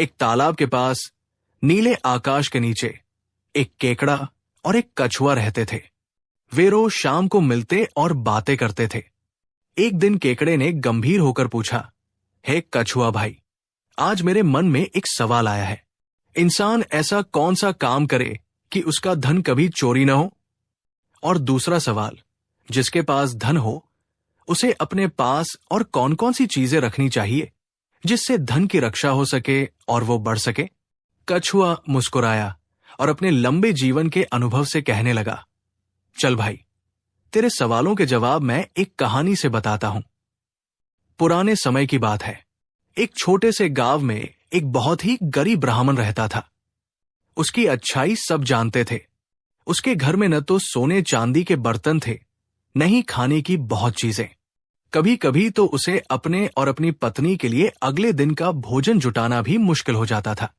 एक तालाब के पास नीले आकाश के नीचे एक केकड़ा और एक कछुआ रहते थे। वे रोज शाम को मिलते और बातें करते थे। एक दिन केकड़े ने गंभीर होकर पूछा, हे कछुआ भाई, आज मेरे मन में एक सवाल आया है। इंसान ऐसा कौन सा काम करे कि उसका धन कभी चोरी न हो? और दूसरा सवाल, जिसके पास धन हो उसे अपने पास और कौन कौन सी चीजें रखनी चाहिए जिससे धन की रक्षा हो सके और वो बढ़ सके? कछुआ मुस्कुराया और अपने लंबे जीवन के अनुभव से कहने लगा, चल भाई, तेरे सवालों के जवाब मैं एक कहानी से बताता हूं। पुराने समय की बात है। एक छोटे से गांव में एक बहुत ही गरीब ब्राह्मण रहता था। उसकी अच्छाई सब जानते थे। उसके घर में न तो सोने चांदी के बर्तन थे, न ही खाने की बहुत चीजें। कभी कभी तो उसे अपने और अपनी पत्नी के लिए अगले दिन का भोजन जुटाना भी मुश्किल हो जाता था।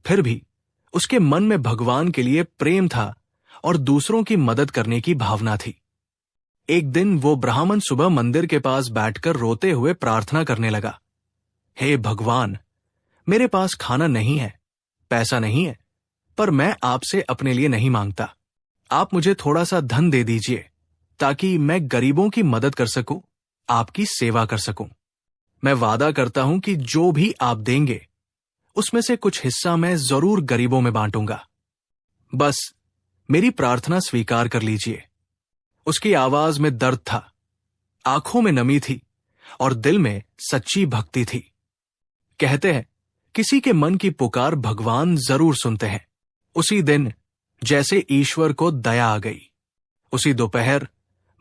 फिर भी उसके मन में भगवान के लिए प्रेम था और दूसरों की मदद करने की भावना थी। एक दिन वो ब्राह्मण सुबह मंदिर के पास बैठकर रोते हुए प्रार्थना करने लगा, हे भगवान, मेरे पास खाना नहीं है, पैसा नहीं है, पर मैं आपसे अपने लिए नहीं मांगता। आप मुझे थोड़ा सा धन दे दीजिए ताकि मैं गरीबों की मदद कर सकूं, आपकी सेवा कर सकूं। मैं वादा करता हूं कि जो भी आप देंगे उसमें से कुछ हिस्सा मैं जरूर गरीबों में बांटूंगा। बस मेरी प्रार्थना स्वीकार कर लीजिए। उसकी आवाज में दर्द था, आंखों में नमी थी और दिल में सच्ची भक्ति थी। कहते हैं, किसी के मन की पुकार भगवान जरूर सुनते हैं। उसी दिन जैसे ईश्वर को दया आ गई, उसी दोपहर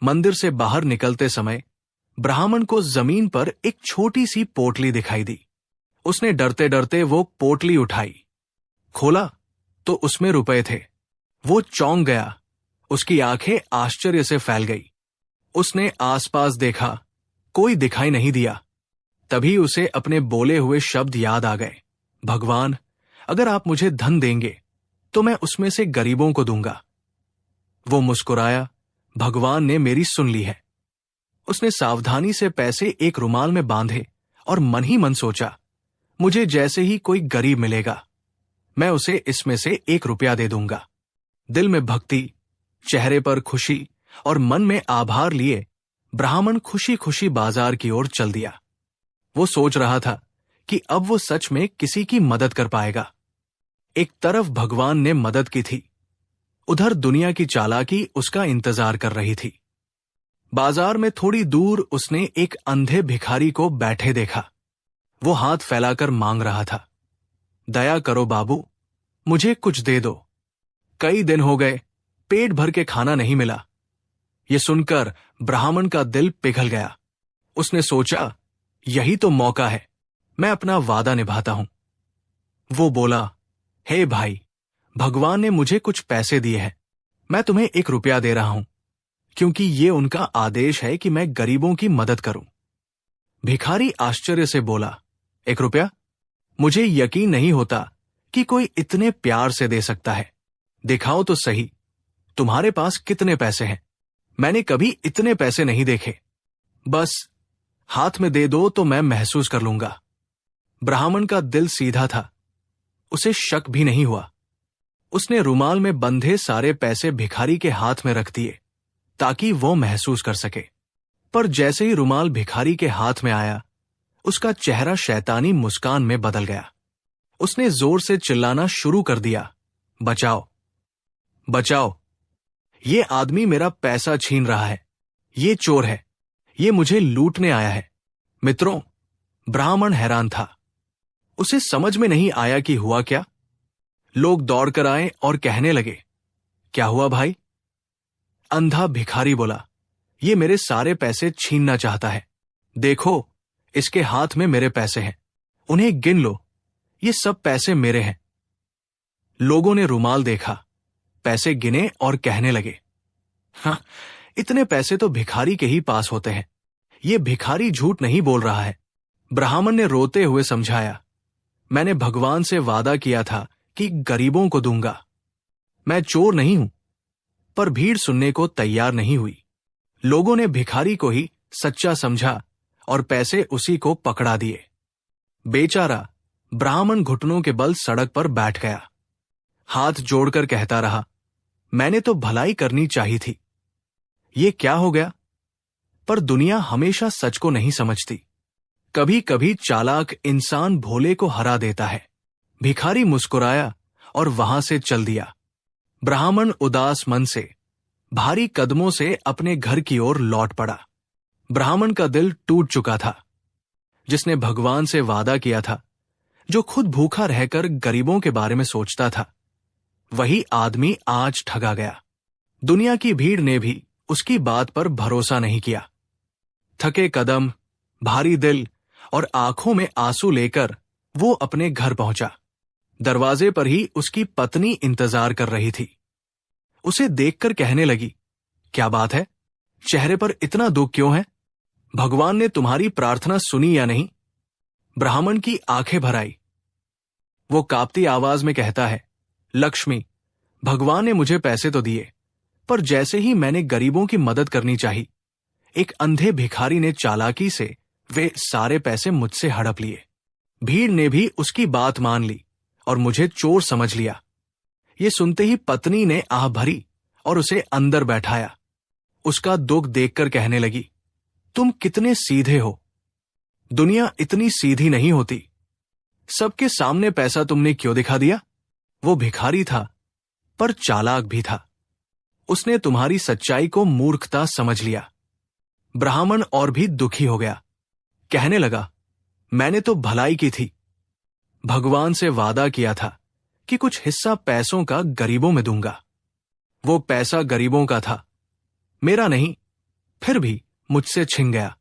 मंदिर से बाहर निकलते समय ब्राह्मण को जमीन पर एक छोटी सी पोटली दिखाई दी। उसने डरते डरते वो पोटली उठाई, खोला तो उसमें रुपए थे। वो चौंक गया, उसकी आंखें आश्चर्य से फैल गई। उसने आसपास देखा, कोई दिखाई नहीं दिया। तभी उसे अपने बोले हुए शब्द याद आ गए, भगवान, अगर आप मुझे धन देंगे तो मैं उसमें से गरीबों को दूंगा। वो मुस्कुराया, भगवान ने मेरी सुन ली है। उसने सावधानी से पैसे एक रुमाल में बांधे और मन ही मन सोचा, मुझे जैसे ही कोई गरीब मिलेगा मैं उसे इसमें से 1 रुपया दे दूंगा। दिल में भक्ति, चेहरे पर खुशी और मन में आभार लिए ब्राह्मण खुशी खुशी बाजार की ओर चल दिया। वो सोच रहा था कि अब वो सच में किसी की मदद कर पाएगा। एक तरफ भगवान ने मदद की थी, उधर दुनिया की चालाकी उसका इंतजार कर रही थी। बाजार में थोड़ी दूर उसने एक अंधे भिखारी को बैठे देखा। वो हाथ फैलाकर मांग रहा था, दया करो बाबू, मुझे कुछ दे दो। कई दिन हो गए, पेट भर के खाना नहीं मिला। ये सुनकर ब्राह्मण का दिल पिघल गया। उसने सोचा, यही तो मौका है, मैं अपना वादा निभाता हूं। वो बोला, हे भाई, भगवान ने मुझे कुछ पैसे दिए हैं, मैं तुम्हें 1 रुपया दे रहा हूं, क्योंकि ये उनका आदेश है कि मैं गरीबों की मदद करूं। भिखारी आश्चर्य से बोला, 1 रुपया? मुझे यकीन नहीं होता कि कोई इतने प्यार से दे सकता है। दिखाओ तो सही, तुम्हारे पास कितने पैसे हैं? मैंने कभी इतने पैसे नहीं देखे। बस हाथ में दे दो तो मैं महसूस कर लूंगा। ब्राह्मण का दिल सीधा था, उसे शक भी नहीं हुआ। उसने रुमाल में बंधे सारे पैसे भिखारी के हाथ में रख दिए ताकि वो महसूस कर सके। पर जैसे ही रुमाल भिखारी के हाथ में आया, उसका चेहरा शैतानी मुस्कान में बदल गया। उसने जोर से चिल्लाना शुरू कर दिया, बचाओ, बचाओ, ये आदमी मेरा पैसा छीन रहा है, ये चोर है, ये मुझे लूटने आया है। मित्रों, ब्राह्मण हैरान था। उसे समझ में नहीं आया कि हुआ क्या। लोग दौड़कर आए और कहने लगे, क्या हुआ भाई? अंधा भिखारी बोला, ये मेरे सारे पैसे छीनना चाहता है। देखो, इसके हाथ में मेरे पैसे हैं, उन्हें गिन लो, ये सब पैसे मेरे हैं। लोगों ने रुमाल देखा, पैसे गिने और कहने लगे, हाँ, इतने पैसे तो भिखारी के ही पास होते हैं, ये भिखारी झूठ नहीं बोल रहा है। ब्राह्मण ने रोते हुए समझाया, मैंने भगवान से वादा किया था कि गरीबों को दूंगा। मैं चोर नहीं हूं। पर भीड़ सुनने को तैयार नहीं हुई। लोगों ने भिखारी को ही सच्चा समझा और पैसे उसी को पकड़ा दिए। बेचारा ब्राह्मण घुटनों के बल सड़क पर बैठ गया। हाथ जोड़कर कहता रहा, मैंने तो भलाई करनी चाहिए थी। ये क्या हो गया? पर दुनिया हमेशा सच को नहीं समझती। कभी कभी चालाक इंसान भोले को हरा देता है। भिखारी मुस्कुराया और वहां से चल दिया। ब्राह्मण उदास मन से, भारी कदमों से अपने घर की ओर लौट पड़ा। ब्राह्मण का दिल टूट चुका था। जिसने भगवान से वादा किया था, जो खुद भूखा रहकर गरीबों के बारे में सोचता था, वही आदमी आज ठगा गया। दुनिया की भीड़ ने भी उसकी बात पर भरोसा नहीं किया। थके कदम, भारी दिल और आंखों में आंसू लेकर वो अपने घर पहुंचा। दरवाजे पर ही उसकी पत्नी इंतजार कर रही थी। उसे देखकर कहने लगी, क्या बात है? चेहरे पर इतना दुख क्यों है? भगवान ने तुम्हारी प्रार्थना सुनी या नहीं? ब्राह्मण की आंखें भर आई। वो कांपती आवाज में कहता है, लक्ष्मी, भगवान ने मुझे पैसे तो दिए, पर जैसे ही मैंने गरीबों की मदद करनी चाहिए, एक अंधे भिखारी ने चालाकी से वे सारे पैसे मुझसे हड़प लिए। भीड़ ने भी उसकी बात मान ली और मुझे चोर समझ लिया। ये सुनते ही पत्नी ने आह भरी और उसे अंदर बैठाया। उसका दुख देखकर कहने लगी, तुम कितने सीधे हो। दुनिया इतनी सीधी नहीं होती। सबके सामने पैसा तुमने क्यों दिखा दिया? वो भिखारी था, पर चालाक भी था। उसने तुम्हारी सच्चाई को मूर्खता समझ लिया। ब्राह्मण और भी दुखी हो गया। कहने लगा, मैंने तो भलाई की थी। भगवान से वादा किया था कि कुछ हिस्सा पैसों का गरीबों में दूंगा। वो पैसा गरीबों का था, मेरा नहीं। फिर भी मुझसे छिन गया।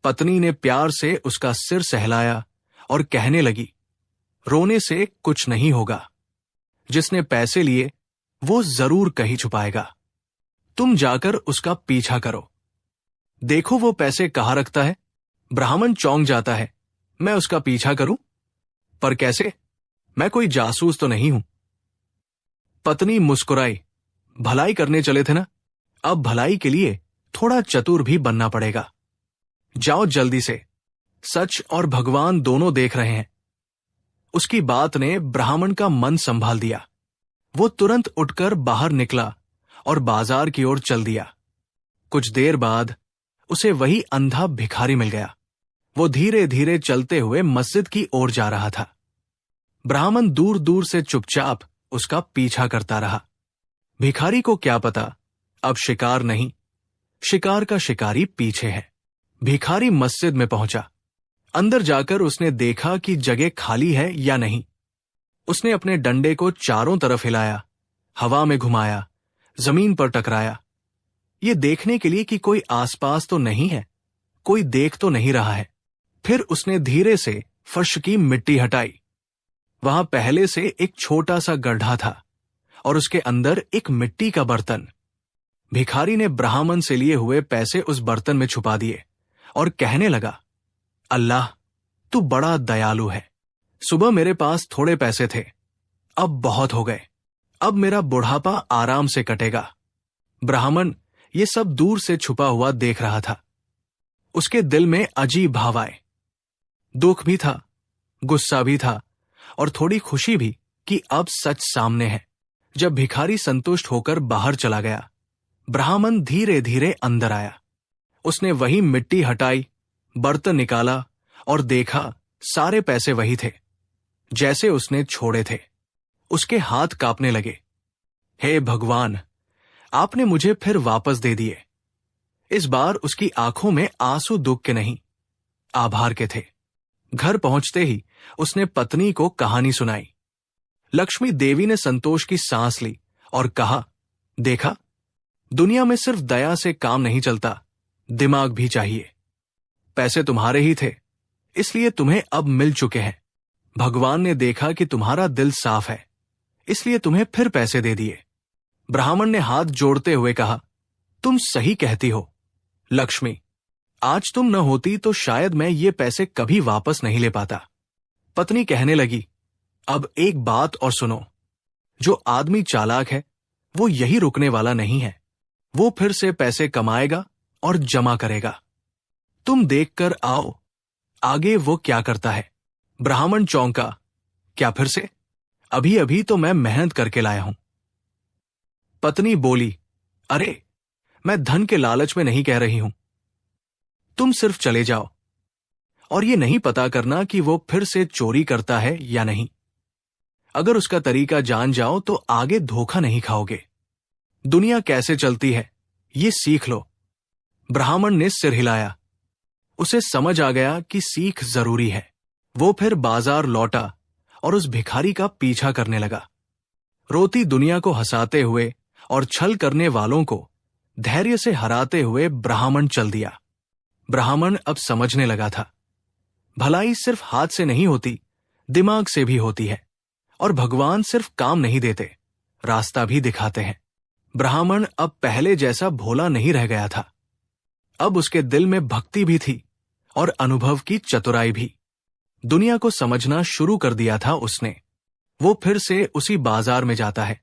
पत्नी ने प्यार से उसका सिर सहलाया और कहने लगी, रोने से कुछ नहीं होगा। जिसने पैसे लिए वो जरूर कहीं छुपाएगा। तुम जाकर उसका पीछा करो। देखो वो पैसे कहाँ रखता है। ब्राह्मण चौंक जाता है, मैं उसका पीछा करूं? पर कैसे? मैं कोई जासूस तो नहीं हूं। पत्नी मुस्कुराई, भलाई करने चले थे ना, अब भलाई के लिए थोड़ा चतुर भी बनना पड़ेगा। जाओ जल्दी से, सच और भगवान दोनों देख रहे हैं। उसकी बात ने ब्राह्मण का मन संभाल दिया। वो तुरंत उठकर बाहर निकला और बाजार की ओर चल दिया। कुछ देर बाद उसे वही अंधा भिखारी मिल गया। वो धीरे धीरे चलते हुए मस्जिद की ओर जा रहा था। ब्राह्मण दूर दूर से चुपचाप उसका पीछा करता रहा। भिखारी को क्या पता, अब शिकार नहीं, शिकार का शिकारी पीछे है। भिखारी मस्जिद में पहुंचा। अंदर जाकर उसने देखा कि जगह खाली है या नहीं। उसने अपने डंडे को चारों तरफ हिलाया, हवा में घुमाया, जमीन पर टकराया, ये देखने के लिए कि कोई आसपास तो नहीं है, कोई देख तो नहीं रहा है। फिर उसने धीरे से फर्श की मिट्टी हटाई। वहां पहले से एक छोटा सा गड्ढा था और उसके अंदर एक मिट्टी का बर्तन। भिखारी ने ब्राह्मण से लिए हुए पैसे उस बर्तन में छुपा दिए और कहने लगा, अल्लाह, तू बड़ा दयालु है। सुबह मेरे पास थोड़े पैसे थे, अब बहुत हो गए। अब मेरा बुढ़ापा आराम से कटेगा। ब्राह्मण ये सब दूर से छुपा हुआ देख रहा था। उसके दिल में अजीब भाव आए। दुख भी था, गुस्सा भी था और थोड़ी खुशी भी कि अब सच सामने है। जब भिखारी संतुष्ट होकर बाहर चला गया, ब्राह्मण धीरे धीरे अंदर आया। उसने वही मिट्टी हटाई, बर्तन निकाला और देखा सारे पैसे वही थे जैसे उसने छोड़े थे। उसके हाथ कांपने लगे। हे भगवान, आपने मुझे फिर वापस दे दिए। इस बार उसकी आंखों में आंसू दुख के नहीं, आभार के थे। घर पहुंचते ही उसने पत्नी को कहानी सुनाई। लक्ष्मी देवी ने संतोष की सांस ली और कहा, देखा, दुनिया में सिर्फ दया से काम नहीं चलता, दिमाग भी चाहिए। पैसे तुम्हारे ही थे, इसलिए तुम्हें अब मिल चुके हैं। भगवान ने देखा कि तुम्हारा दिल साफ है, इसलिए तुम्हें फिर पैसे दे दिए। ब्राह्मण ने हाथ जोड़ते हुए कहा, तुम सही कहती हो लक्ष्मी, आज तुम न होती तो शायद मैं ये पैसे कभी वापस नहीं ले पाता। पत्नी कहने लगी, अब एक बात और सुनो, जो आदमी चालाक है वो यही रुकने वाला नहीं है। वो फिर से पैसे कमाएगा और जमा करेगा। तुम देखकर आओ आगे वो क्या करता है। ब्राह्मण चौंका क्या फिर से? अभी अभी तो मैं मेहनत करके लाया हूं। पत्नी बोली, अरे, मैं धन के लालच में नहीं कह रही हूं। तुम सिर्फ चले जाओ और ये नहीं पता करना कि वो फिर से चोरी करता है या नहीं। अगर उसका तरीका जान जाओ तो आगे धोखा नहीं खाओगे। दुनिया कैसे चलती है ये सीख लो। ब्राह्मण ने सिर हिलाया। उसे समझ आ गया कि सीख जरूरी है। वो फिर बाजार लौटा और उस भिखारी का पीछा करने लगा। रोती दुनिया को हंसाते हुए और छल करने वालों को धैर्य से हराते हुए ब्राह्मण चल दिया। ब्राह्मण अब समझने लगा था, भलाई सिर्फ हाथ से नहीं होती, दिमाग से भी होती है। और भगवान सिर्फ काम नहीं देते, रास्ता भी दिखाते हैं। ब्राह्मण अब पहले जैसा भोला नहीं रह गया था। अब उसके दिल में भक्ति भी थी और अनुभव की चतुराई भी। दुनिया को समझना शुरू कर दिया था उसने। वो फिर से उसी बाजार में जाता है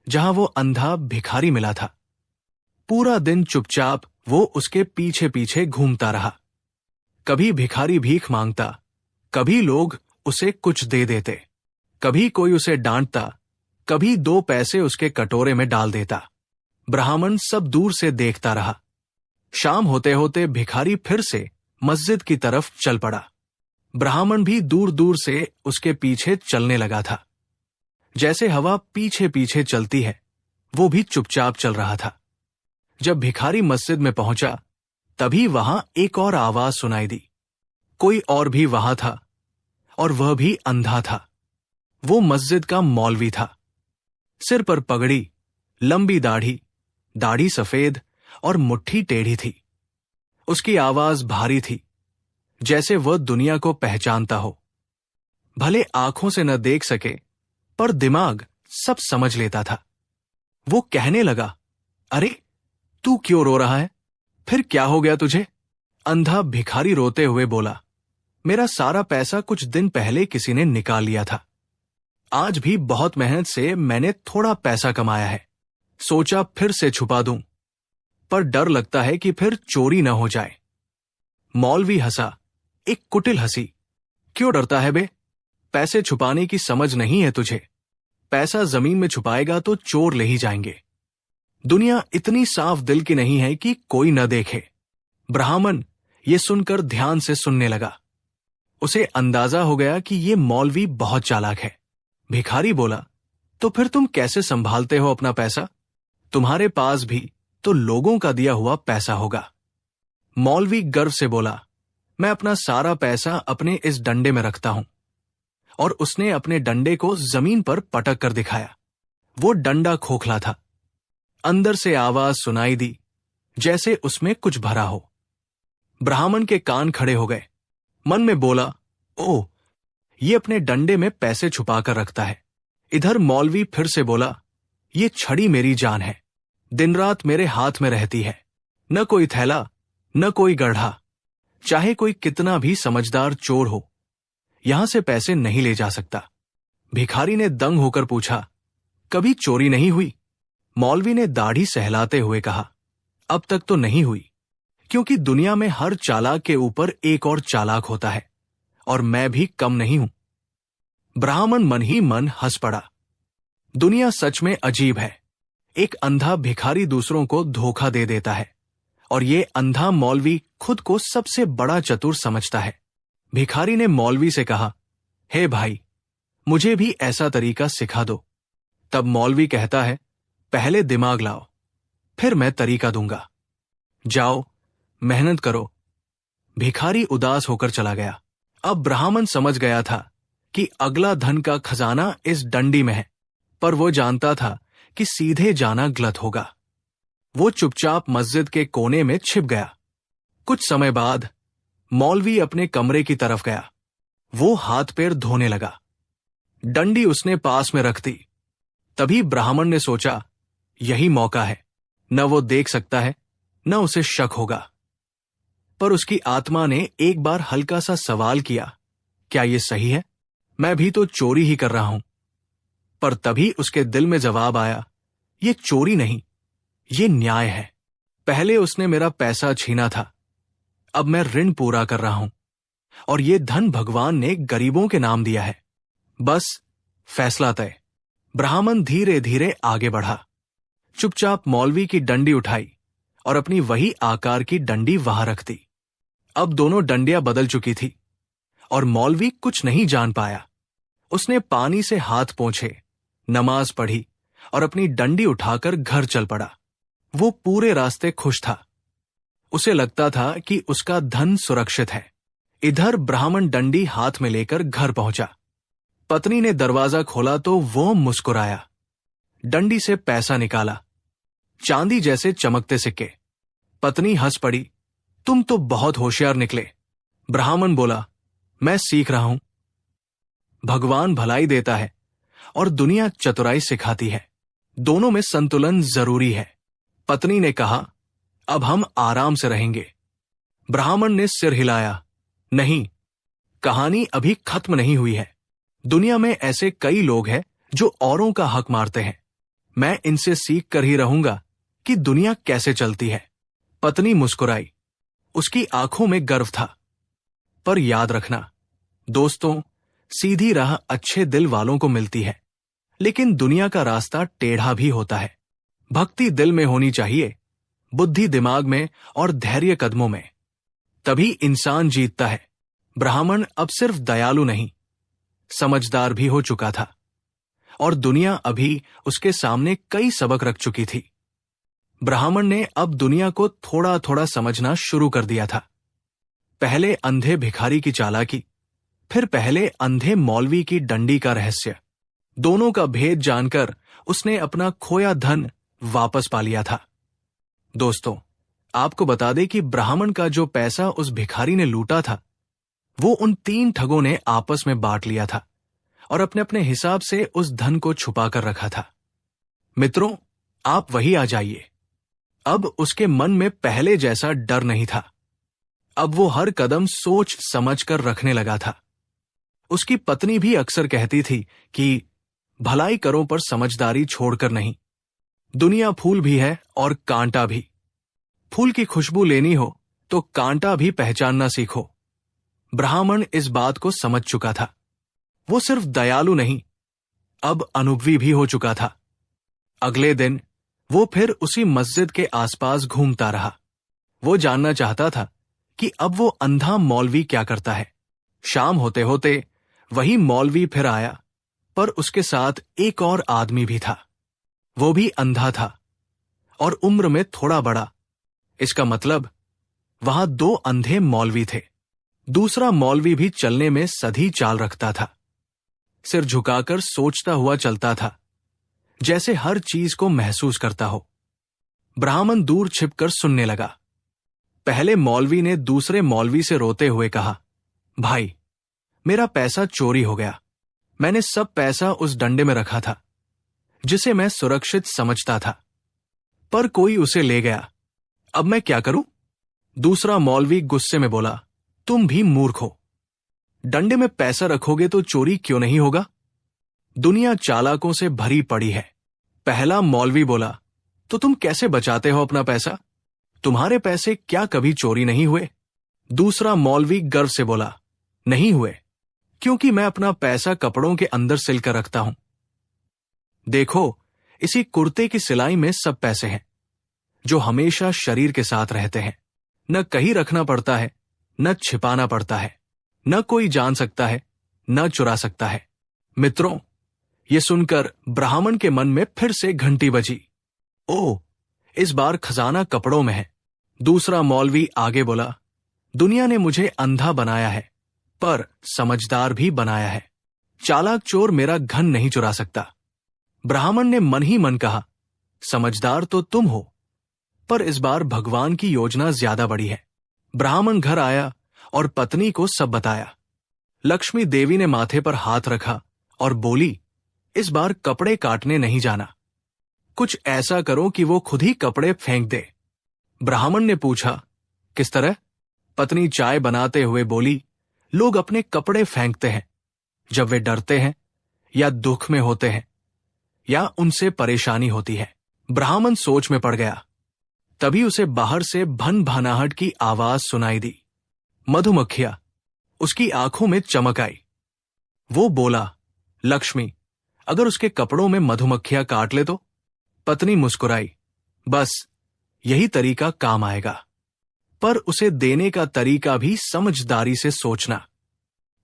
जहां वो अंधा भिखारी मिला था। पूरा दिन चुपचाप वो उसके पीछे पीछे घूमता रहा। कभी भिखारी भीख मांगता, कभी लोग उसे कुछ दे देते, कभी कोई उसे डांटता, कभी 2 पैसे उसके कटोरे में डाल देता। ब्राह्मण सब दूर से देखता रहा। शाम होते होते भिखारी फिर से मस्जिद की तरफ चल पड़ा। ब्राह्मण भी दूर दूर से उसके पीछे चलने लगा था। जैसे हवा पीछे पीछे चलती है, वो भी चुपचाप चल रहा था। जब भिखारी मस्जिद में पहुंचा, तभी वहां एक और आवाज सुनाई दी। कोई और भी वहां था और वह भी अंधा था। वो मस्जिद का मौलवी था। सिर पर पगड़ी, लंबी दाढ़ी, दाढ़ी सफेद और मुट्ठी टेढ़ी थी। उसकी आवाज भारी थी, जैसे वह दुनिया को पहचानता हो। भले आंखों से न देख सके, पर दिमाग सब समझ लेता था। वो कहने लगा, अरे, तू क्यों रो रहा है? फिर क्या हो गया तुझे? अंधा भिखारी रोते हुए बोला, मेरा सारा पैसा कुछ दिन पहले किसी ने निकाल लिया था। आज भी बहुत मेहनत से मैंने थोड़ा पैसा कमाया है। सोचा फिर से छुपा दूं, पर डर लगता है कि फिर चोरी न हो जाए। मौलवी हंसा, एक कुटिल हंसी। क्यों डरता है बे? पैसे छुपाने की समझ नहीं है तुझे। पैसा जमीन में छुपाएगा तो चोर ले ही जाएंगे। दुनिया इतनी साफ दिल की नहीं है कि कोई न देखे। ब्राह्मण ये सुनकर ध्यान से सुनने लगा। उसे अंदाजा हो गया कि ये मौलवी बहुत चालाक है। भिखारी बोला, तो फिर तुम कैसे संभालते हो अपना पैसा? तुम्हारे पास भी तो लोगों का दिया हुआ पैसा होगा। मौलवी गर्व से बोला, मैं अपना सारा पैसा अपने इस डंडे में रखता हूं। और उसने अपने डंडे को जमीन पर पटक कर दिखाया। वो डंडा खोखला था। अंदर से आवाज सुनाई दी, जैसे उसमें कुछ भरा हो। ब्राह्मण के कान खड़े हो गए। मन में बोला, ओह, ये अपने डंडे में पैसे छुपा कर रखता है। इधर मौलवी फिर से बोला, ये छड़ी मेरी जान है, दिन रात मेरे हाथ में रहती है। न कोई थैला, न कोई गढ़ा, चाहे कोई कितना भी समझदार चोर हो, यहां से पैसे नहीं ले जा सकता। भिखारी ने दंग होकर पूछा, कभी चोरी नहीं हुई? मौलवी ने दाढ़ी सहलाते हुए कहा, अब तक तो नहीं हुई, क्योंकि दुनिया में हर चालाक के ऊपर एक और चालाक होता है, और मैं भी कम नहीं हूं। ब्राह्मण मन ही मन हंस पड़ा। दुनिया सच में अजीब है। एक अंधा भिखारी दूसरों को धोखा दे देता है, और ये अंधा मौलवी खुद को सबसे बड़ा चतुर समझता है। भिखारी ने मौलवी से कहा, हे भाई, मुझे भी ऐसा तरीका सिखा दो। तब मौलवी कहता है, पहले दिमाग लाओ, फिर मैं तरीका दूंगा। जाओ, मेहनत करो। भिखारी उदास होकर चला गया। अब ब्राह्मण समझ गया था कि अगला धन का खजाना इस डंडी में है, पर वो जानता था कि सीधे जाना गलत होगा। वो चुपचाप मस्जिद के कोने में छिप गया। कुछ समय बाद मौलवी अपने कमरे की तरफ गया। वो हाथ पैर धोने लगा। डंडी उसने पास में रख दी। तभी ब्राह्मण ने सोचा, यही मौका है। न वो देख सकता है, न उसे शक होगा। पर उसकी आत्मा ने एक बार हल्का सा सवाल किया, क्या ये सही है? मैं भी तो चोरी ही कर रहा हूं। पर तभी उसके दिल में जवाब आया, ये चोरी नहीं, ये न्याय है। पहले उसने मेरा पैसा छीना था, अब मैं ऋण पूरा कर रहा हूं, और ये धन भगवान ने गरीबों के नाम दिया है। बस फैसला तय। ब्राह्मण धीरे धीरे आगे बढ़ा, चुपचाप मौलवी की डंडी उठाई और अपनी वही आकार की डंडी वहां रख दी। अब दोनों डंडियां बदल चुकी थी और मौलवी कुछ नहीं जान पाया। उसने पानी से हाथ पोंछे, नमाज पढ़ी और अपनी डंडी उठाकर घर चल पड़ा। वो पूरे रास्ते खुश था। उसे लगता था कि उसका धन सुरक्षित है। इधर ब्राह्मण डंडी हाथ में लेकर घर पहुंचा। पत्नी ने दरवाजा खोला तो वो मुस्कुराया, डंडी से पैसा निकाला, चांदी जैसे चमकते सिक्के। पत्नी हंस पड़ी, तुम तो बहुत होशियार निकले। ब्राह्मण बोला, मैं सीख रहा हूं। भगवान भलाई देता है और दुनिया चतुराई सिखाती है। दोनों में संतुलन जरूरी है। पत्नी ने कहा, अब हम आराम से रहेंगे। ब्राह्मण ने सिर हिलाया, नहीं, कहानी अभी खत्म नहीं हुई है। दुनिया में ऐसे कई लोग हैं जो औरों का हक मारते हैं। मैं इनसे सीख कर ही रहूंगा कि दुनिया कैसे चलती है। पत्नी मुस्कुराई, उसकी आंखों में गर्व था। पर याद रखना दोस्तों, सीधी राह अच्छे दिल वालों को मिलती है, लेकिन दुनिया का रास्ता टेढ़ा भी होता है। भक्ति दिल में होनी चाहिए, बुद्धि दिमाग में और धैर्य कदमों में। तभी इंसान जीतता है। ब्राह्मण अब सिर्फ दयालु नहीं, समझदार भी हो चुका था और दुनिया अभी उसके सामने कई सबक रख चुकी थी। ब्राह्मण ने अब दुनिया को थोड़ा थोड़ा समझना शुरू कर दिया था। पहले अंधे भिखारी की चालाकी, फिर पहले अंधे मौलवी की डंडी का रहस्य। दोनों का भेद जानकर उसने अपना खोया धन वापस पा लिया था। दोस्तों, आपको बता दें कि ब्राह्मण का जो पैसा उस भिखारी ने लूटा था, वो उन 3 ठगों ने आपस में बांट लिया था और अपने अपने हिसाब से उस धन को छुपा कर रखा था। मित्रों, आप वही आ जाइए। अब उसके मन में पहले जैसा डर नहीं था। अब वो हर कदम सोच समझ कर रखने लगा था। उसकी पत्नी भी अक्सर कहती थी कि भलाई करो पर समझदारी छोड़कर नहीं। दुनिया फूल भी है और कांटा भी। फूल की खुशबू लेनी हो तो कांटा भी पहचानना सीखो। ब्राह्मण इस बात को समझ चुका था। वो सिर्फ दयालु नहीं, अब अनुभवी भी हो चुका था। अगले दिन वो फिर उसी मस्जिद के आसपास घूमता रहा। वो जानना चाहता था कि अब वो अंधा मौलवी क्या करता है। शाम होते होते वही मौलवी फिर आया, पर उसके साथ एक और आदमी भी था। वो भी अंधा था और उम्र में थोड़ा बड़ा। इसका मतलब वहां 2 अंधे मौलवी थे। दूसरा मौलवी भी चलने में सधी चाल रखता था। सिर झुकाकर सोचता हुआ चलता था, जैसे हर चीज को महसूस करता हो। ब्राह्मण दूर छिपकर सुनने लगा। पहले मौलवी ने दूसरे मौलवी से रोते हुए कहा, भाई, मेरा पैसा चोरी हो गया। मैंने सब पैसा उस डंडे में रखा था, जिसे मैं सुरक्षित समझता था, पर कोई उसे ले गया। अब मैं क्या करूं? दूसरा मौलवी गुस्से में बोला, तुम भी मूर्ख हो। डंडे में पैसा रखोगे तो चोरी क्यों नहीं होगा? दुनिया चालाकों से भरी पड़ी है। पहला मौलवी बोला, तो तुम कैसे बचाते हो अपना पैसा? तुम्हारे पैसे क्या कभी चोरी नहीं हुए? दूसरा मौलवी गर्व से बोला, नहीं हुए, क्योंकि मैं अपना पैसा कपड़ों के अंदर सिल कर रखता हूं। देखो, इसी कुर्ते की सिलाई में सब पैसे हैं, जो हमेशा शरीर के साथ रहते हैं। न कहीं रखना पड़ता है, न छिपाना पड़ता है, न कोई जान सकता है, न चुरा सकता है। मित्रों, ये सुनकर ब्राह्मण के मन में फिर से घंटी बजी। ओह, इस बार खजाना कपड़ों में है। दूसरा मौलवी आगे बोला, दुनिया ने मुझे अंधा बनाया है, पर समझदार भी बनाया है। चालाक चोर मेरा धन नहीं चुरा सकता। ब्राह्मण ने मन ही मन कहा, समझदार तो तुम हो, पर इस बार भगवान की योजना ज्यादा बड़ी है। ब्राह्मण घर आया और पत्नी को सब बताया। लक्ष्मी देवी ने माथे पर हाथ रखा और बोली, इस बार कपड़े काटने नहीं जाना। कुछ ऐसा करो कि वो खुद ही कपड़े फेंक दे। ब्राह्मण ने पूछा, किस तरह? पत्नी चाय बनाते हुए बोली, लोग अपने कपड़े फेंकते हैं जब वे डरते हैं या दुख में होते हैं या उनसे परेशानी होती है। ब्राह्मण सोच में पड़ गया। तभी उसे बाहर से भन भनाहट की आवाज सुनाई दी। मधुमक्खियां। उसकी आंखों में चमक आई। वो बोला, लक्ष्मी, अगर उसके कपड़ों में मधुमक्खियां काट ले तो? पत्नी मुस्कुराई, बस यही तरीका काम आएगा, पर उसे देने का तरीका भी समझदारी से सोचना।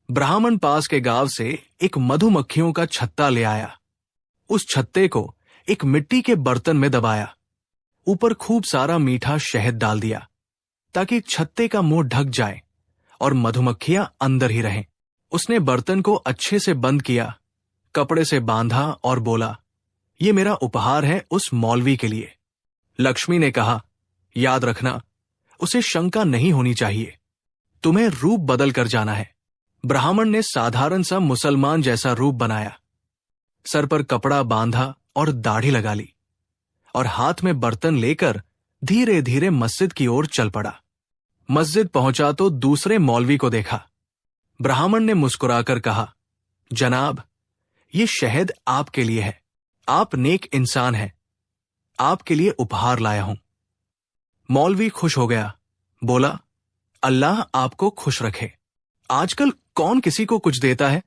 ब्राह्मण पास के गांव से एक मधुमक्खियों का छत्ता ले आया। उस छत्ते को एक मिट्टी के बर्तन में दबाया, ऊपर खूब सारा मीठा शहद डाल दिया ताकि छत्ते का मुंह ढक जाए और मधुमक्खियां अंदर ही रहें। उसने बर्तन को अच्छे से बंद किया, कपड़े से बांधा और बोला, ये मेरा उपहार है उस मौलवी के लिए। लक्ष्मी ने कहा, याद रखना, उसे शंका नहीं होनी चाहिए, तुम्हें रूप बदल कर जाना है। ब्राह्मण ने साधारण सा मुसलमान जैसा रूप बनाया, सर पर कपड़ा बांधा और दाढ़ी लगा ली और हाथ में बर्तन लेकर धीरे धीरे मस्जिद की ओर चल पड़ा। मस्जिद पहुंचा तो दूसरे मौलवी को देखा। ब्राह्मण ने मुस्कुराकर कहा, जनाब, ये शहद आपके लिए है, आप नेक इंसान हैं, आपके लिए उपहार लाया हूं। मौलवी खुश हो गया, बोला, अल्लाह आपको खुश रखे। आजकल कौन किसी को कुछ देता है?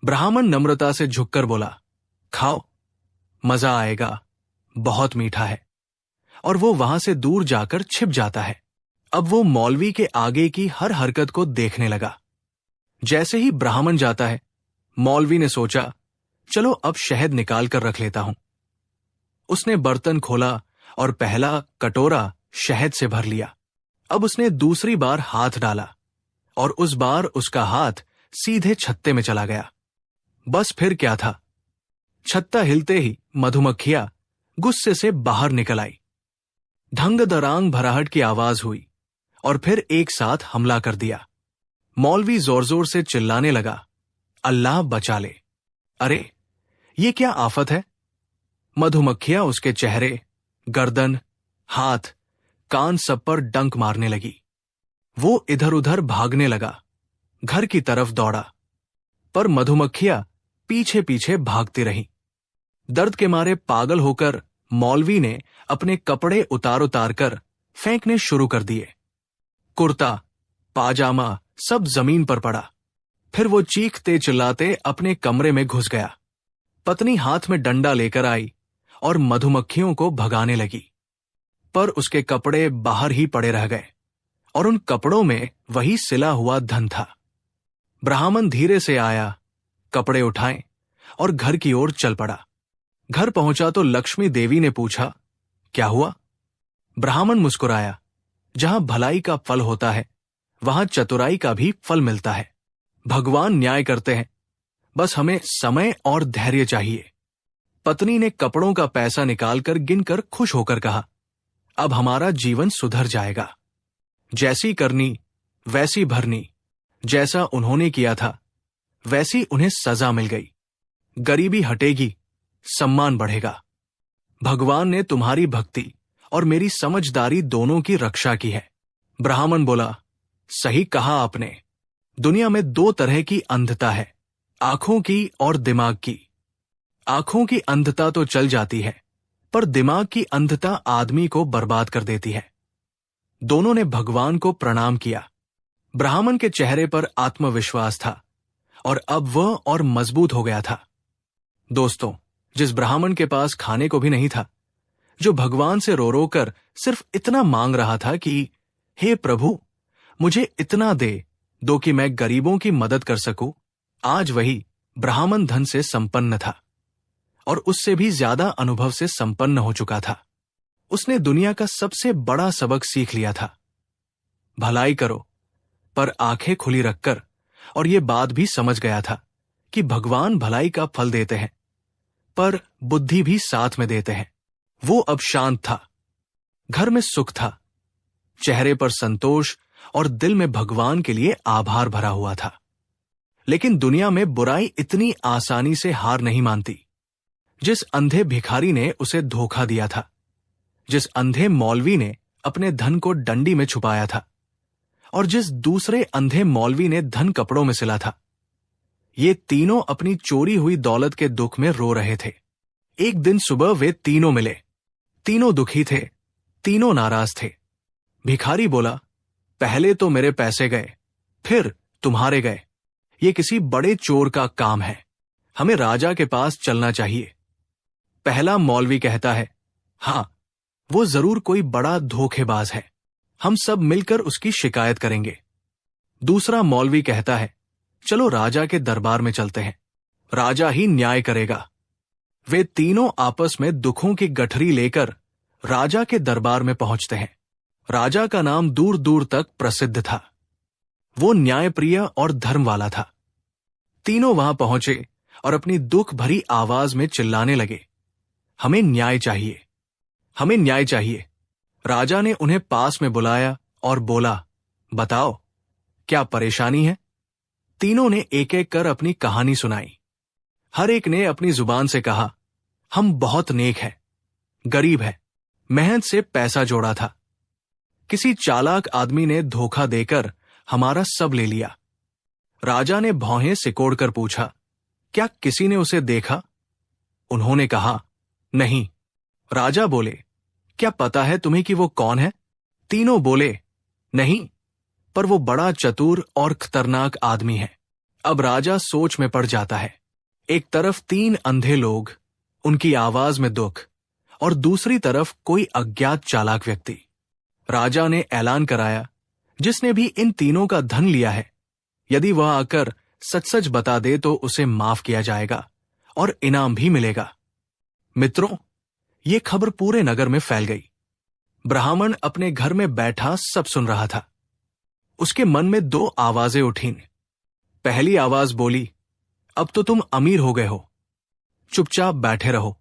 ब्राह्मण नम्रता से झुककर बोला, खाओ, मजा आएगा, बहुत मीठा है। और वो वहां से दूर जाकर छिप जाता है। अब वो मौलवी के आगे की हर हरकत को देखने लगा। जैसे ही ब्राह्मण जाता है, मौलवी ने सोचा, चलो अब शहद निकाल कर रख लेता हूं। उसने बर्तन खोला और पहला कटोरा शहद से भर लिया। अब उसने दूसरी बार हाथ डाला और उस बार उसका हाथ सीधे छत्ते में चला गया। बस फिर क्या था, छत्ता हिलते ही मधुमक्खियां गुस्से से बाहर निकल आई। ढंग दरांग भराहट की आवाज हुई और फिर एक साथ हमला कर दिया। मौलवी जोर जोर से चिल्लाने लगा, अल्लाह बचा ले। अरे, ये क्या आफत है? मधुमक्खियां उसके चेहरे, गर्दन, हाथ, कान सब पर डंक मारने लगी। वो इधर उधर भागने लगा, घर की तरफ दौड़ा, पर मधुमक्खियां पीछे पीछे भागती रहीं। दर्द के मारे पागल होकर मौलवी ने अपने कपड़े उतार उतार कर फेंकने शुरू कर दिए। कुर्ता, पाजामा सब जमीन पर पड़ा। फिर वो चीखते चिल्लाते अपने कमरे में घुस गया। पत्नी हाथ में डंडा लेकर आई और मधुमक्खियों को भगाने लगी, पर उसके कपड़े बाहर ही पड़े रह गए और उन कपड़ों में वही सिला हुआ धन था। ब्राह्मण धीरे से आया, कपड़े उठाए और घर की ओर चल पड़ा। घर पहुंचा तो लक्ष्मी देवी ने पूछा, क्या हुआ? ब्राह्मण मुस्कुराया, जहां भलाई का फल होता है वहां चतुराई का भी फल मिलता है। भगवान न्याय करते हैं, बस हमें समय और धैर्य चाहिए। पत्नी ने कपड़ों का पैसा निकालकर गिनकर खुश होकर कहा, अब हमारा जीवन सुधर जाएगा। जैसी करनी वैसी भरनी, जैसा उन्होंने किया था वैसी उन्हें सजा मिल गई। गरीबी हटेगी, सम्मान बढ़ेगा। भगवान ने तुम्हारी भक्ति और मेरी समझदारी दोनों की रक्षा की है। ब्राह्मण बोला, सही कहा आपने। दुनिया में दो तरह की अंधता है, आंखों की और दिमाग की। आंखों की अंधता तो चल जाती है, पर दिमाग की अंधता आदमी को बर्बाद कर देती है। दोनों ने भगवान को प्रणाम किया। ब्राह्मण के चेहरे पर आत्मविश्वास था और अब वह और मजबूत हो गया था। दोस्तों, जिस ब्राह्मण के पास खाने को भी नहीं था, जो भगवान से रो रो कर सिर्फ इतना मांग रहा था कि हे प्रभु, मुझे इतना दो कि मैं गरीबों की मदद कर सकूं, आज वही ब्राह्मण धन से संपन्न था और उससे भी ज्यादा अनुभव से संपन्न हो चुका था। उसने दुनिया का सबसे बड़ा सबक सीख लिया था, भलाई करो पर आंखें खुली रखकर, और यह बात भी समझ गया था कि भगवान भलाई का फल देते हैं, पर बुद्धि भी साथ में देते हैं। वो अब शांत था, घर में सुख था, चेहरे पर संतोष और दिल में भगवान के लिए आभार भरा हुआ था। लेकिन दुनिया में बुराई इतनी आसानी से हार नहीं मानती। जिस अंधे भिखारी ने उसे धोखा दिया था, जिस अंधे मौलवी ने अपने धन को डंडी में छुपाया था, और जिस दूसरे अंधे मौलवी ने धन कपड़ों में सिला था, ये तीनों अपनी चोरी हुई दौलत के दुख में रो रहे थे। एक दिन सुबह वे तीनों मिले। तीनों दुखी थे, तीनों नाराज थे। भिखारी बोला, पहले तो मेरे पैसे गए, फिर तुम्हारे गए। ये किसी बड़े चोर का काम है। हमें राजा के पास चलना चाहिए। पहला मौलवी कहता है, हाँ, वो जरूर कोई बड़ा धोखेबाज है, हम सब मिलकर उसकी शिकायत करेंगे। दूसरा मौलवी कहता है, चलो राजा के दरबार में चलते हैं, राजा ही न्याय करेगा। वे तीनों आपस में दुखों की गठरी लेकर राजा के दरबार में पहुंचते हैं। राजा का नाम दूर दूर तक प्रसिद्ध था। वो न्यायप्रिय और धर्म वाला था। तीनों वहां पहुंचे और अपनी दुख भरी आवाज में चिल्लाने लगे, हमें न्याय चाहिए, हमें न्याय चाहिए। राजा ने उन्हें पास में बुलाया और बोला, बताओ क्या परेशानी है। तीनों ने एक एक कर अपनी कहानी सुनाई। हर एक ने अपनी जुबान से कहा, हम बहुत नेक हैं, गरीब हैं, मेहनत से पैसा जोड़ा था, किसी चालाक आदमी ने धोखा देकर हमारा सब ले लिया। राजा ने भौहें सिकोड़कर पूछा, क्या किसी ने उसे देखा? उन्होंने कहा, नहीं। राजा बोले, क्या पता है तुम्हें कि वो कौन है? तीनों बोले, नहीं, पर वो बड़ा चतुर और खतरनाक आदमी है। अब राजा सोच में पड़ जाता है। एक तरफ 3 अंधे लोग, उनकी आवाज में दुख, और दूसरी तरफ कोई अज्ञात चालाक व्यक्ति। राजा ने ऐलान कराया, जिसने भी इन तीनों का धन लिया है, यदि वह आकर सच सच बता दे तो उसे माफ किया जाएगा और इनाम भी मिलेगा। मित्रों, ये खबर पूरे नगर में फैल गई। ब्राह्मण अपने घर में बैठा सब सुन रहा था। उसके मन में 2 आवाजें उठीं। पहली आवाज बोली, अब तो तुम अमीर हो गए हो, चुपचाप बैठे रहो,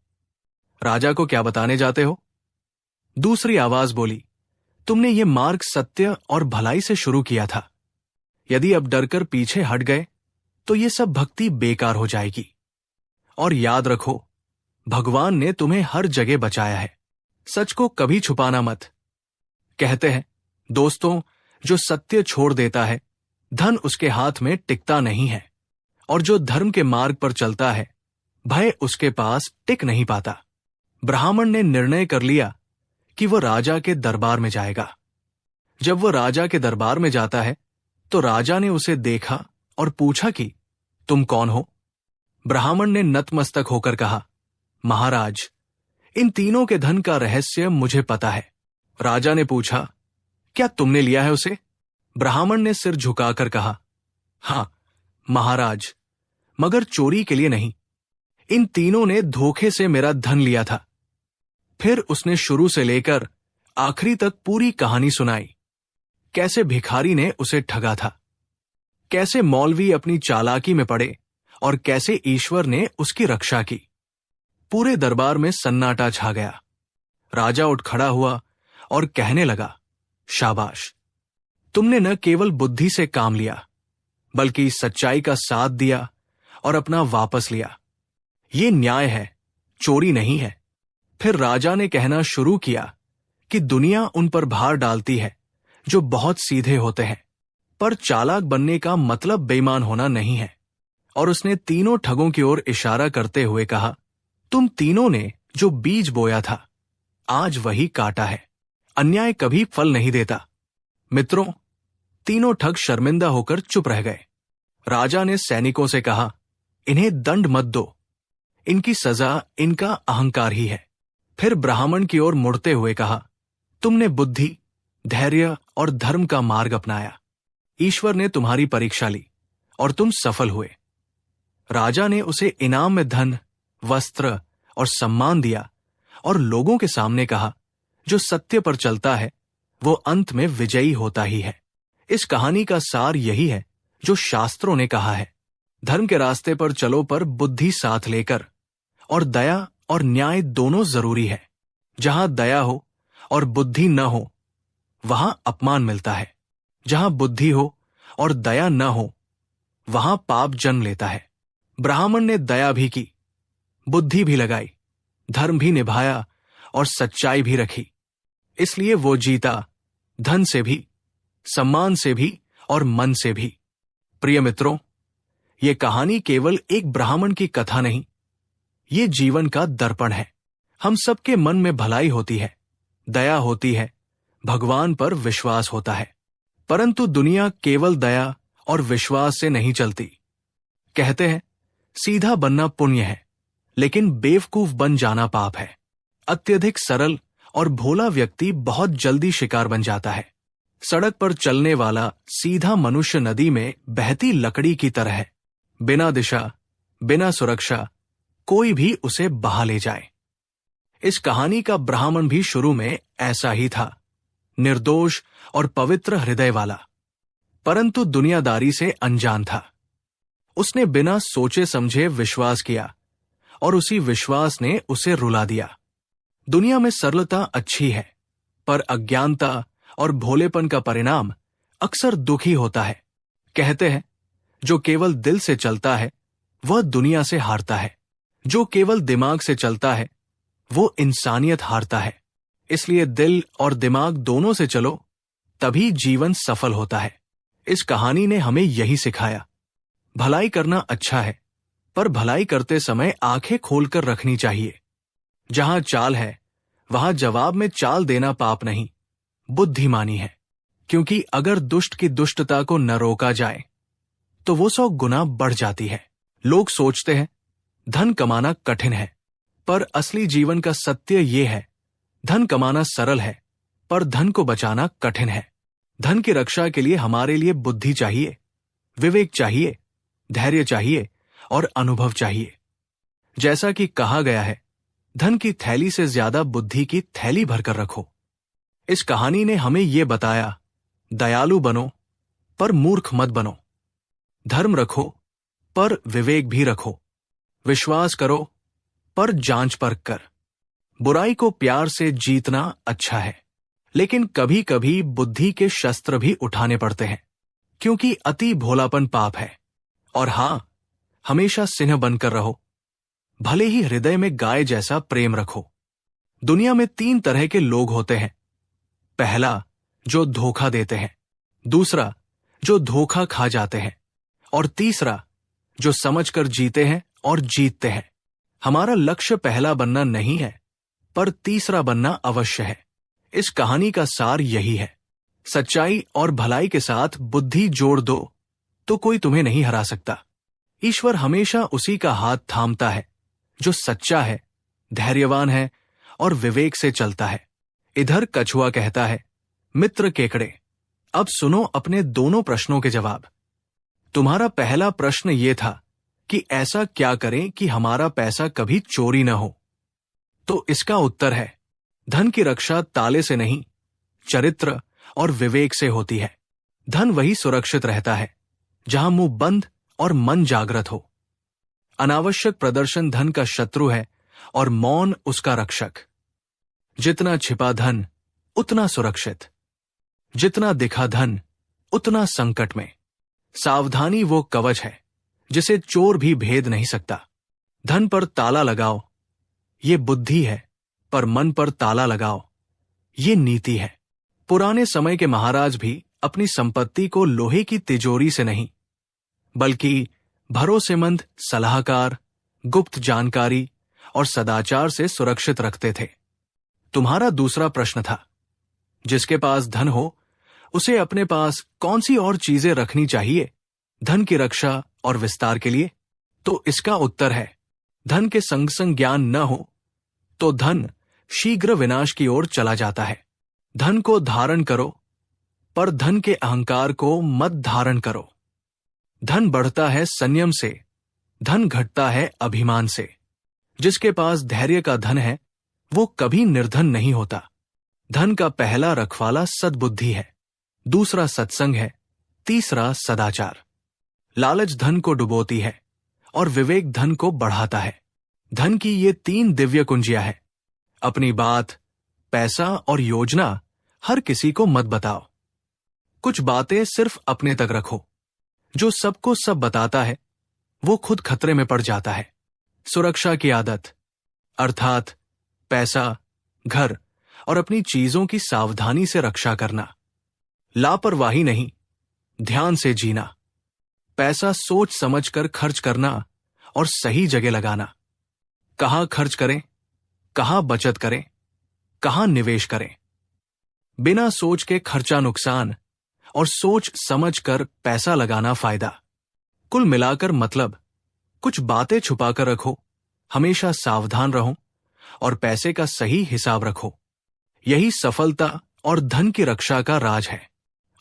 राजा को क्या बताने जाते हो। दूसरी आवाज बोली, तुमने ये मार्ग सत्य और भलाई से शुरू किया था, यदि अब डरकर पीछे हट गए तो ये सब भक्ति बेकार हो जाएगी। और याद रखो, भगवान ने तुम्हें हर जगह बचाया है, सच को कभी छुपाना मत। कहते हैं, दोस्तों, जो सत्य छोड़ देता है, धन उसके हाथ में टिकता नहीं है, और जो धर्म के मार्ग पर चलता है, भय उसके पास टिक नहीं पाता। ब्राह्मण ने निर्णय कर लिया कि वह राजा के दरबार में जाएगा। जब वह राजा के दरबार में जाता है तो राजा ने उसे देखा और पूछा कि तुम कौन हो। ब्राह्मण ने नतमस्तक होकर कहा, महाराज, इन तीनों के धन का रहस्य मुझे पता है। राजा ने पूछा, क्या तुमने लिया है उसे? ब्राह्मण ने सिर झुकाकर कहा, हाँ महाराज, मगर चोरी के लिए नहीं, इन तीनों ने धोखे से मेरा धन लिया था। फिर उसने शुरू से लेकर आखिरी तक पूरी कहानी सुनाई। कैसे भिखारी ने उसे ठगा था, कैसे मौलवी अपनी चालाकी में पड़े और कैसे ईश्वर ने उसकी रक्षा की। पूरे दरबार में सन्नाटा छा गया। राजा उठ खड़ा हुआ और कहने लगा, शाबाश, तुमने न केवल बुद्धि से काम लिया, बल्कि सच्चाई का साथ दिया और अपना वापस लिया। ये न्याय है, चोरी नहीं है। फिर राजा ने कहना शुरू किया कि दुनिया उन पर भार डालती है जो बहुत सीधे होते हैं, पर चालाक बनने का मतलब बेईमान होना नहीं है। और उसने तीनों ठगों की ओर इशारा करते हुए कहा, तुम तीनों ने जो बीज बोया था, आज वही काटा है। अन्याय कभी फल नहीं देता। मित्रों, तीनों ठग शर्मिंदा होकर चुप रह गए। राजा ने सैनिकों से कहा, इन्हें दंड मत दो, इनकी सजा इनका अहंकार ही है। फिर ब्राह्मण की ओर मुड़ते हुए कहा, तुमने बुद्धि, धैर्य और धर्म का मार्ग अपनाया। ईश्वर ने तुम्हारी परीक्षा ली और तुम सफल हुए। राजा ने उसे इनाम में धन, वस्त्र और सम्मान दिया और लोगों के सामने कहा, जो सत्य पर चलता है वो अंत में विजयी होता ही है। इस कहानी का सार यही है जो शास्त्रों ने कहा है, धर्म के रास्ते पर चलो पर बुद्धि साथ लेकर, और दया और न्याय दोनों जरूरी है। जहां दया हो और बुद्धि न हो वहां अपमान मिलता है। जहां बुद्धि हो और दया न हो वहां पाप जन्म लेता है। ब्राह्मण ने दया भी की, बुद्धि भी लगाई, धर्म भी निभाया और सच्चाई भी रखी। इसलिए वो जीता, धन से भी, सम्मान से भी और मन से भी। प्रिय मित्रों, ये कहानी केवल एक ब्राह्मण की कथा नहीं, ये जीवन का दर्पण है। हम सबके मन में भलाई होती है, दया होती है, भगवान पर विश्वास होता है, परंतु दुनिया केवल दया और विश्वास से नहीं चलती। कहते हैं, सीधा बनना पुण्य है, लेकिन बेवकूफ बन जाना पाप है। अत्यधिक सरल और भोला व्यक्ति बहुत जल्दी शिकार बन जाता है। सड़क पर चलने वाला सीधा मनुष्य नदी में बहती लकड़ी की तरह है। बिना दिशा, बिना सुरक्षा, कोई भी उसे बहा ले जाए। इस कहानी का ब्राह्मण भी शुरू में ऐसा ही था, निर्दोष और पवित्र हृदय वाला, परंतु दुनियादारी से अनजान था। उसने बिना सोचे समझे विश्वास किया और उसी विश्वास ने उसे रुला दिया। दुनिया में सरलता अच्छी है, पर अज्ञानता और भोलेपन का परिणाम अक्सर दुखी होता है। कहते हैं, जो केवल दिल से चलता है वह दुनिया से हारता है, जो केवल दिमाग से चलता है वो इंसानियत हारता है। इसलिए दिल और दिमाग दोनों से चलो, तभी जीवन सफल होता है। इस कहानी ने हमें यही सिखाया। भलाई करना अच्छा है, पर भलाई करते समय आंखें खोलकर रखनी चाहिए। जहां चाल है वहां जवाब में चाल देना पाप नहीं, बुद्धिमानी है। क्योंकि अगर दुष्ट की दुष्टता को न रोका जाए तो वो 100 गुना बढ़ जाती है। लोग सोचते हैं धन कमाना कठिन है, पर असली जीवन का सत्य ये है, धन कमाना सरल है, पर धन को बचाना कठिन है। धन की रक्षा के लिए हमारे लिए बुद्धि चाहिए, विवेक चाहिए, धैर्य चाहिए और अनुभव चाहिए। जैसा कि कहा गया है, धन की थैली से ज्यादा बुद्धि की थैली भरकर रखो। इस कहानी ने हमें यह बताया, दयालु बनो पर मूर्ख मत बनो। धर्म रखो पर विवेक भी रखो। विश्वास करो पर जांच परख कर। बुराई को प्यार से जीतना अच्छा है, लेकिन कभी कभी बुद्धि के शस्त्र भी उठाने पड़ते हैं, क्योंकि अति भोलापन पाप है। और हां, हमेशा सिंह बनकर रहो, भले ही हृदय में गाय जैसा प्रेम रखो। दुनिया में 3 तरह के लोग होते हैं। पहला, जो धोखा देते हैं। दूसरा, जो धोखा खा जाते हैं। और तीसरा, जो समझकर जीते हैं और जीतते हैं। हमारा लक्ष्य पहला बनना नहीं है, पर तीसरा बनना अवश्य है। इस कहानी का सार यही है, सच्चाई और भलाई के साथ बुद्धि जोड़ दो तो कोई तुम्हें नहीं हरा सकता। ईश्वर हमेशा उसी का हाथ थामता है जो सच्चा है, धैर्यवान है और विवेक से चलता है। इधर कछुआ कहता है, मित्र केकड़े, अब सुनो अपने दोनों प्रश्नों के जवाब। तुम्हारा पहला प्रश्न यह था कि ऐसा क्या करें कि हमारा पैसा कभी चोरी न हो। तो इसका उत्तर है, धन की रक्षा ताले से नहीं, चरित्र और विवेक से होती है। धन वही सुरक्षित रहता है जहां मुंह बंद और मन जागृत हो। अनावश्यक प्रदर्शन धन का शत्रु है और मौन उसका रक्षक। जितना छिपा धन उतना सुरक्षित, जितना दिखा धन उतना संकट में। सावधानी वो कवच है जिसे चोर भी भेद नहीं सकता। धन पर ताला लगाओ, ये बुद्धि है, पर मन पर ताला लगाओ, ये नीति है। पुराने समय के महाराज भी अपनी संपत्ति को लोहे की तिजोरी से नहीं, बल्कि भरोसेमंद सलाहकार, गुप्त जानकारी और सदाचार से सुरक्षित रखते थे। तुम्हारा दूसरा प्रश्न था, जिसके पास धन हो उसे अपने पास कौन सी और चीजें रखनी चाहिए धन की रक्षा और विस्तार के लिए? तो इसका उत्तर है, धन के संग संग ज्ञान न हो तो धन शीघ्र विनाश की ओर चला जाता है। धन को धारण करो, पर धन के अहंकार को मत धारण करो। धन बढ़ता है संयम से, धन घटता है अभिमान से। जिसके पास धैर्य का धन है वो कभी निर्धन नहीं होता। धन का पहला रखवाला सद्बुद्धि है, दूसरा सत्संग है, तीसरा सदाचार। लालच धन को डुबोती है और विवेक धन को बढ़ाता है। धन की ये 3 दिव्य कुंजियां हैं। अपनी बात, पैसा और योजना हर किसी को मत बताओ। कुछ बातें सिर्फ अपने तक रखो। जो सबको सब बताता है वो खुद खतरे में पड़ जाता है। सुरक्षा की आदत, अर्थात पैसा, घर और अपनी चीजों की सावधानी से रक्षा करना। लापरवाही नहीं, ध्यान से जीना। पैसा सोच समझकर खर्च करना और सही जगह लगाना। कहां खर्च करें, कहां बचत करें, कहां निवेश करें। बिना सोच के खर्चा नुकसान और सोच समझकर पैसा लगाना फायदा। कुल मिलाकर मतलब कुछ बातें छुपाकर रखो, हमेशा सावधान रहो और पैसे का सही हिसाब रखो। यही सफलता और धन की रक्षा का राज है।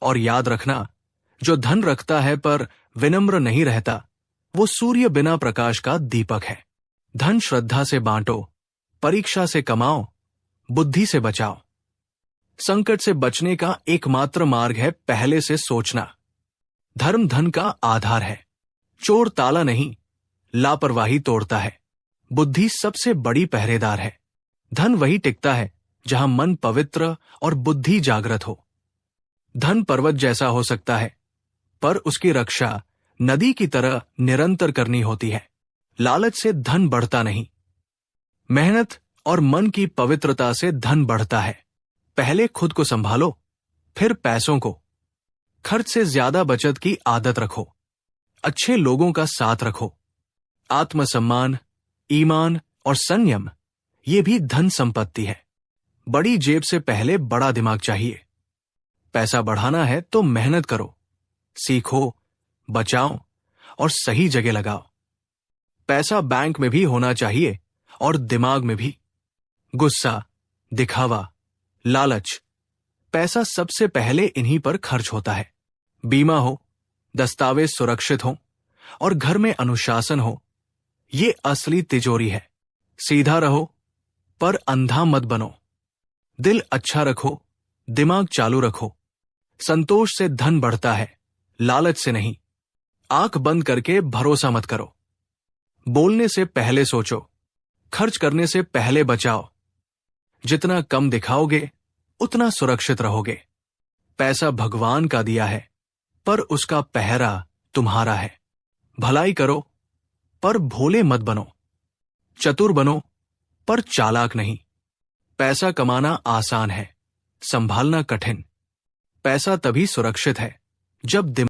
और याद रखना, जो धन रखता है पर विनम्र नहीं रहता, वो सूर्य बिना प्रकाश का दीपक है। धन श्रद्धा से बांटो, परीक्षा से कमाओ, बुद्धि से बचाओ। संकट से बचने का एकमात्र मार्ग है पहले से सोचना। धर्म धन का आधार है। चोर ताला नहीं, लापरवाही तोड़ता है। बुद्धि सबसे बड़ी पहरेदार है। धन वही टिकता है जहां मन पवित्र और बुद्धि जागृत हो। धन पर्वत जैसा हो सकता है, पर उसकी रक्षा नदी की तरह निरंतर करनी होती है। लालच से धन बढ़ता नहीं, मेहनत और मन की पवित्रता से धन बढ़ता है। पहले खुद को संभालो, फिर पैसों को। खर्च से ज्यादा बचत की आदत रखो। अच्छे लोगों का साथ रखो। आत्मसम्मान, ईमान और संयम, ये भी धन संपत्ति है। बड़ी जेब से पहले बड़ा दिमाग चाहिए। पैसा बढ़ाना है तो मेहनत करो, सीखो, बचाओ और सही जगह लगाओ। पैसा बैंक में भी होना चाहिए और दिमाग में भी। गुस्सा, दिखावा, लालच, पैसा सबसे पहले इन्हीं पर खर्च होता है। बीमा हो, दस्तावेज सुरक्षित हो और घर में अनुशासन हो, ये असली तिजोरी है। सीधा रहो पर अंधा मत बनो। दिल अच्छा रखो, दिमाग चालू रखो। संतोष से धन बढ़ता है, लालच से नहीं। आंख बंद करके भरोसा मत करो। बोलने से पहले सोचो, खर्च करने से पहले बचाओ। जितना कम दिखाओगे उतना सुरक्षित रहोगे। पैसा भगवान का दिया है, पर उसका पहरा तुम्हारा है। भलाई करो पर भोले मत बनो। चतुर बनो पर चालाक नहीं। पैसा कमाना आसान है, संभालना कठिन। पैसा तभी सुरक्षित है जब दिमाग